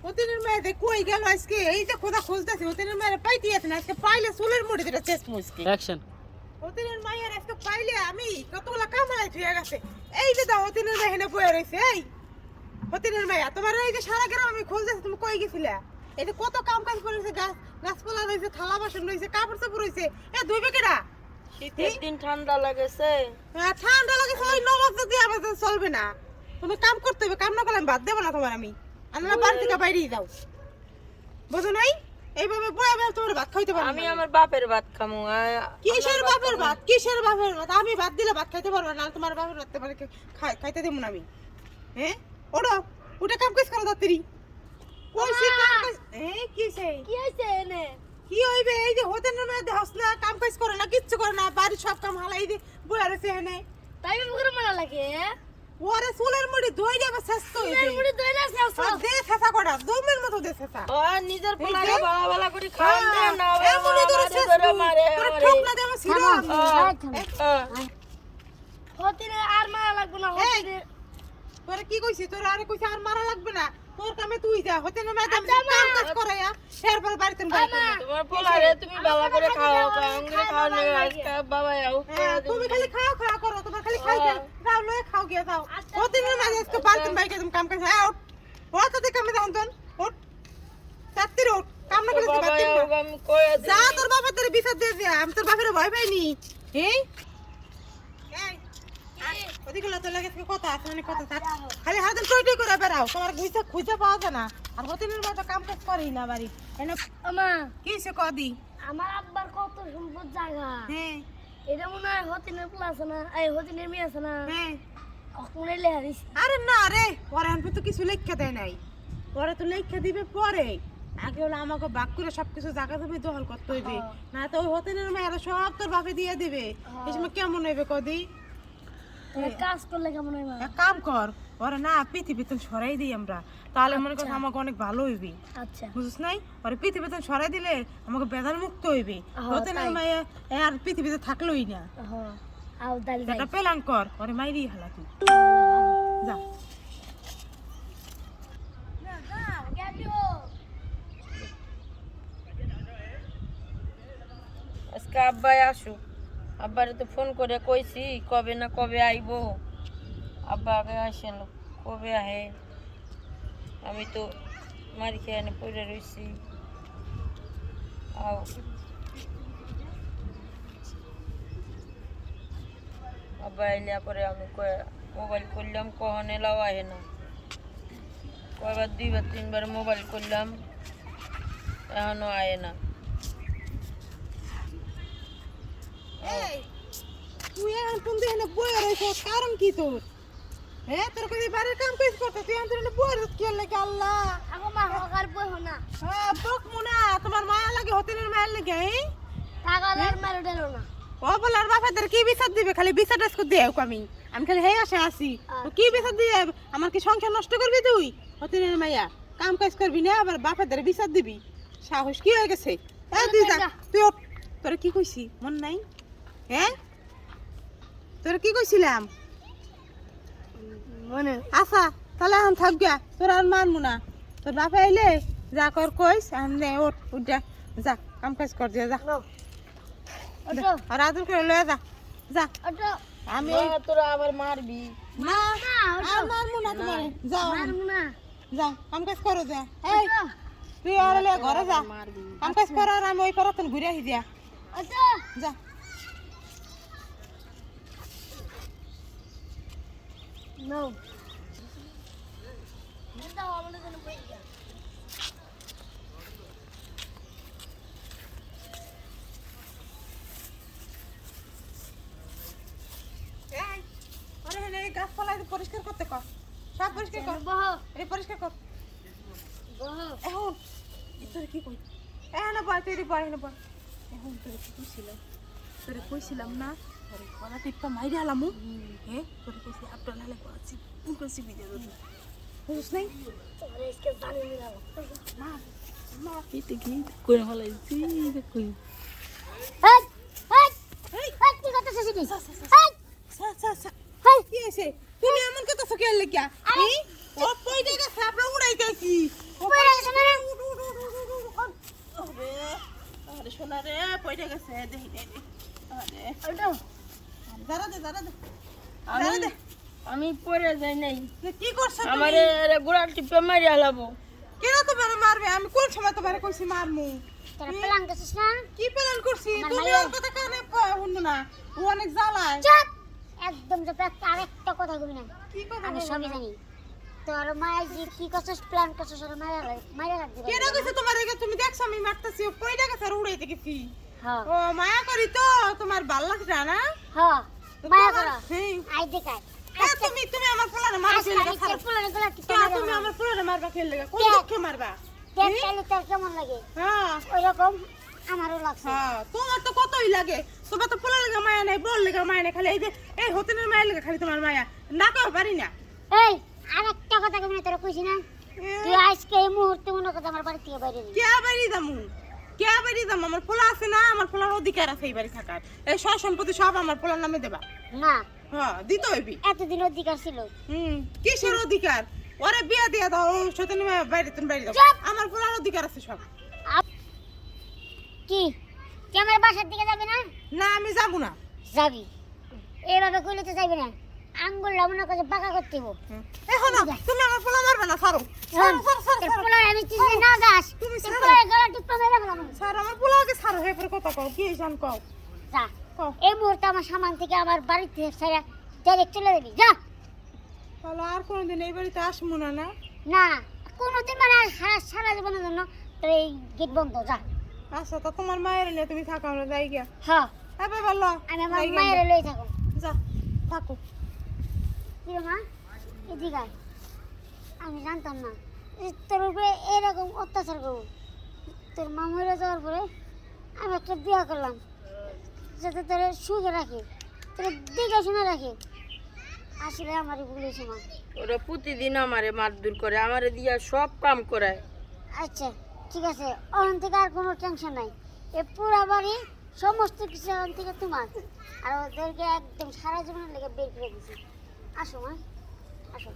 ওতেনের মেয়ে কই গেল আজকে? এই যে খোদা খুঁজতেছে ওতেনের মেয়ে পাইতে আছে না, আজকে পাইলে চুলের মুড়ি দিতে চেস মুসকে অ্যাকশন। ওতেনের মায়ের আজকে পাইলে আমি কতগুলা কামাই থুয়ে গেছে। এই যে দাও ওতেনের মেয়ে হেনে বয়ে রইছে। এই ওতেনের মেয়ে তোমার এই যে সারা গ্রাম আমি খুঁজতেছি, তুমি কই গেছিলা? এই যে কত কাম কাজ করেছে, গাছপালা রয়েছে, থালা বাসন রয়েছে, কাপড় চাপড় রয়েছে, এ ধুইবে কেডা? শীতের দিন ঠান্ডা লাগেছে। ঠান্ডা লাগেছে, ওই নবাব দিয়ে আমাদের চলবে না। তুমি কাম করতে হবে, কাম না করলে আমি বাদ দেবো না তোমার। আমি আমরা বাড়ি থেকে বাইরেই যাও, বুঝো নাই? এইভাবে বয়ে তোমার ভাত খাইতে পারবো আমি না। আমার বাপের ভাত খামু। কিসের বাপের ভাত? কিসের বাপের ভাত? আমি ভাত দিলে ভাত খাইতে পারবো না, তোমার বাপের ভাত তোমার খাইতে দেবো না আমি। হ্যাঁ ওড়ো, উঠে কাম কাজ করো তাড়াতাড়ি। কইছি কাম কাজ। কিসে কি হইছে এনে? কি হইবে? এই যে হোটেলের মধ্যে হস না, কাম কাজ করে না, কিচ্ছু করে না, বাড়ির সব কাম হালাই দিয়ে বয়ে রয়েছে এনে। তাই মুখের মারা লাগে। ওরে চুলের মুড়ি ধুই যাবে, শেষ তো এর মুড়ি দই না শেষ। দে ছেঁচা কটা, দুমের মতো দে ছেঁচা। ও নিজের পোলারে বালা বালা করে খাওয়ান দেন না। এমনি ধরে শেষ মারে তোর ঠোক না দেব সিরা। হতিনে আর মারা লাগবে না। হতিনে তোরে কি কইছি? তোর আরে কইছি আর মারা লাগবে না, তোর কামে তুই যা। হতে না ম্যাডাম কাম কাজ করায়া এরপর বাড়িতে বাইরে তোমার পোলারে তুমি বালা করে খাও। কাঙ্গে খাও না আজকে বাবা আও। তুমি খালি খাও খাও করো, তোমার খালি খাই খাও লয়ে খাও গিয়া দাও। হতে না ম্যাডাম আজকে বাড়িতে বাইরে তুমি কাম কাজ আউট ওটা তো কামে দাও তন ওট তাত্তির ওট কাম না করে বাবা বাড়িতে আও আমি কই আছি। যা তোর বাবা তোর বিচার দে দে। আমি তোর বাপের ভয় পাইনি। এই ওদিকে তো লাগে কথা আছে, মানে কথা খালি হাতে টই করে বেড়াও, তোমার গুইসা খুঁজে পাওয়া যায় না। আর হতিনের মতো কাম কাজ করেই না বাড়ি এনে। আমা কি সে কদি? আমার আব্বার কত সম্পদ জায়গা। হ্যাঁ এটা মনে হয় হতিনের পোলা আছে না, এই হতিনের মেয়ে আছে না, হ্যাঁ। ওখানে লেখা দিছে। আরে না রে, পরে আমি তো কিছু লেখা দেয় নাই, পরে তো লেখা দিবে পরে। আগে হলো আমাকে বাক করে সবকিছু জায়গা দেবে, দখল করতে হইবে, না তো ওই হতিনের মেয়েরা সব তোর বাপে দিয়ে দিবে। এই সময় কেমন হইবে কদি? কাজ করলে কেমন হয় মা? এক কাম কর, ওরে না পৃথিবীতে সরাই দিই আমরা, তাহলে মনে করছে আমাকে অনেক ভালো হইবে। আচ্ছা বুঝছ নাই? ওরে পৃথিবীতে সরাই দিলে আমাকে বেদার মুক্ত হইবে। হতে না মায়া আর পৃথিবীতে থাকলোই না। হ্যাঁ আও দাল যাই। একটা প্ল্যান কর, ওরে মাইরি হালা তুই যা। আজকে আব্বাই আসুক। আব্বারে তো ফোন করে কইছি কবে না কবে আইবো। আব্বা আগে আসেন, কবে আহে? আমি তো মারি খেয়ে এনে পড়ে রইছি। আও আব্বা আইলে পরে আমি মোবাইল করলাম, কখন এলাও আহে না। কয়বার 2বার 3বার মোবাইল করলাম, এখনো আয়ে না। তুই এখন কোন দিন বইয়ে রইছিস, কারণ কি তোর? হ্যাঁ তোর কই বাড়ির কাম কইছ করতে, তুই এখন তোর বইয়ে রইছিস কি লাগে? আল্লাহ আগো মা হকার বই হনা হ্যাঁ বক মুনা, তোমার মায়া লাগে হতেনের মায়া লাগে। এই টাকালের মারো দেলো না। ও বলার বাপেদের কি বিচার দিবে? খালি বিচার টাস করে দেও আমি খালি হেই আসে আসি। তো কি বিচার দিয়ে আমার কি সংসার নষ্ট করবি তুই? হতেনের মাইয়া কাম কাজ করবি না, আবার বাপেদের বিচার দিবি? সাহস কি হয়ে গেছে? এই তুই যা, তুই ওঠ। তোরা কি কইছি মন নাই? হ্যাঁ তোরা কি কইছিলাম মনে আচ্ছা তাহলে এখন থাক গা, তোর আর মানবো না। তোর বাপে আইলে যা কর কইস, আমি ওঠ উঠ যা, যা কাম কাজ কর যা যা। ওটো আর আদর করে লয়ে যা যা। ওটো আমি তোরা আবার মারবি। না না আর মারবো না তোমার, যাও মারমু না। যাও কাম কাজ করো যা। এই তুই আর লে ঘরে যা, কাম কাজ কর, আর আমি ওই পারাতন ঘুরে আসি দিয়া ওটো যা। নো এটা আমাদের জন্য বই দিয়া। এই আরে নে গাছপালা পরিষ্কার করতে কর, সব পরিষ্কার কর, বহ এই পরিষ্কার কর। বহ এখন তোর কি কই? এখন বয় তুই বয়, এখন বয়। এখন তোর কি কইছিলাম? তোরে কইছিলাম না তোর গলা টিপটা মাইরে আলামু। হ্যাঁ তোরে কইছি আপনার নালে কইছি, তুই কইছি ভিডিও দিবি, বুঝছ নাই? তোরে আজকে জানি না। না না এটা কি করে ফলাইছি কই? হাই হাই হাই কি করতেছিস তুই? হাই সা সা সা হাই কি আছে? তুমি এমন কথা সকে লাগিয়া এই ও পয়দা গেছে, আমরা উড়াইতেছি। ও পয়দা গেছে দেখি দেখি আরে ওটা দাঁড়া দে দাঁড়া দে আমি দাঁড়া দে আমি পড়ে যাই নাই তুই কি করছ আমারে গোড়া টিপে মারি হালাবো কেন তোমার মারবে আমি কোন সময় তোমার কইছি মারমু তোরা প্ল্যান করছিস না কি প্ল্যান করছি আমার তুমি মাইয়া- ওর কথা কানে শুনো না ও অনেক জ্বালায় চুপ একদম যে আরেকটা কথা কবি না কি কথা আমি বলবো সবই না? জানি তোর মায়ের যে কি করছিস প্ল্যান করছিস ওর মায়ের রাখবি কেন কইছে তোমার এগে তুমি দেখছ আমি মারতাছি ও কইটা গেছে আর উড়াইতে গেছি হ্যাঁ ও মায়া করি তো তোমার ভাল লাগছে না হ্যাঁ মায়া করো হ্যাঁ আই দেখাই হ্যাঁ, তুমি আমার পোলারে মারবা আজকে খেলে আমি তোর পোলারে গোলা টিপে তুমি আমার পোলারে মারবা খেলে কোন কে? দুঃখে মারবা দেখ তাহলে তোর কেমন লাগে হ্যাঁ ওইরকম আমারও লাগছে হ্যাঁ তোমার তো কতই লাগে তোমার তো পোলার লেগে মায়া নাই বল লেগে মায়া নাই খালি এই যে এই হতেনের মায়ের লেগে খালি তোমার মায়া না কেউ পারি না এই আরেকটা কথা কবি না তোরা কইছি না তুই আজকে এই মুহূর্তে মনে করতে আমার বাড়ি থেকে বাইরে কে বাড়ি যামু কে বাড়ি যাম আমার পোলা আছে না আমার পোলার অধিকার আছে এই বাড়ি থাকার এই সব সম্পত্তি সব আমার পোলার নামে দেবা না হ্যাঁ দিতে হইবি এতদিন অধিকার ছিল কিসের অধিকার ওরে বিয়া দিয়া দাও সতেন বাইরে তুমি বাইরে দাও চুপ! আমার পোলার অধিকার আছে সব কি তুই আমার বাসার দিকে যাবি না না আমি যাবো না যাবি এইভাবে কইলে তো যাবি না আঙ্গুল মনে করে বাঁকা করতে হবো এখন তুমি আমার পোলা মারবে না সারো তোর পোলার আমি চিনতে না যাস তুমি তোর ছাড়ো। পোলার গলা টিপা মেরে ফেলাম স্যার আমার পোলাকে সারো হে পরে কথা কও কি জান কও যা কও এই মুহূর্তে আমার সামান থেকে আমার বাড়িতে ছেড়ে ডাইরেক্ট চলে যাবি যা তাহলে আর কোনোদিন এই বাড়িতে আসবো না না না কোনোদিন মানে আর সারা জীবনের জন্য তোর এই গেট বন্ধ যা আচ্ছা তো তোমার মায়ের নিয়ে তুমি থাকো না যাই গিয়া হ্যাঁ এবার বলো আমি আমার মায়ের লই থাকো যা থাকো কি রে মা এদিকে আয়। আমি জানতাম না যে তোর উপরে এরকম অত্যাচার করবো তোর মা মরে যাওয়ার পরে আমি একটা বিয়ে করলাম যাতে তোর সুখে রাখে তোর দিকে শুনে রাখে আসলে আমারই ভুল হয়েছে মা ওরা প্রতিদিন আমারে মারধর করে আমারে দিয়া সব কাম করায় আচ্ছা ঠিক আছে ওখান থেকে আর কোনো টেনশন নাই এ পুরা বাড়ি সমস্ত কিছু ওখান থেকে তোমার আর ওদেরকে একদম সারা জীবনের লেগে বের করে দিছি আসো মা আসো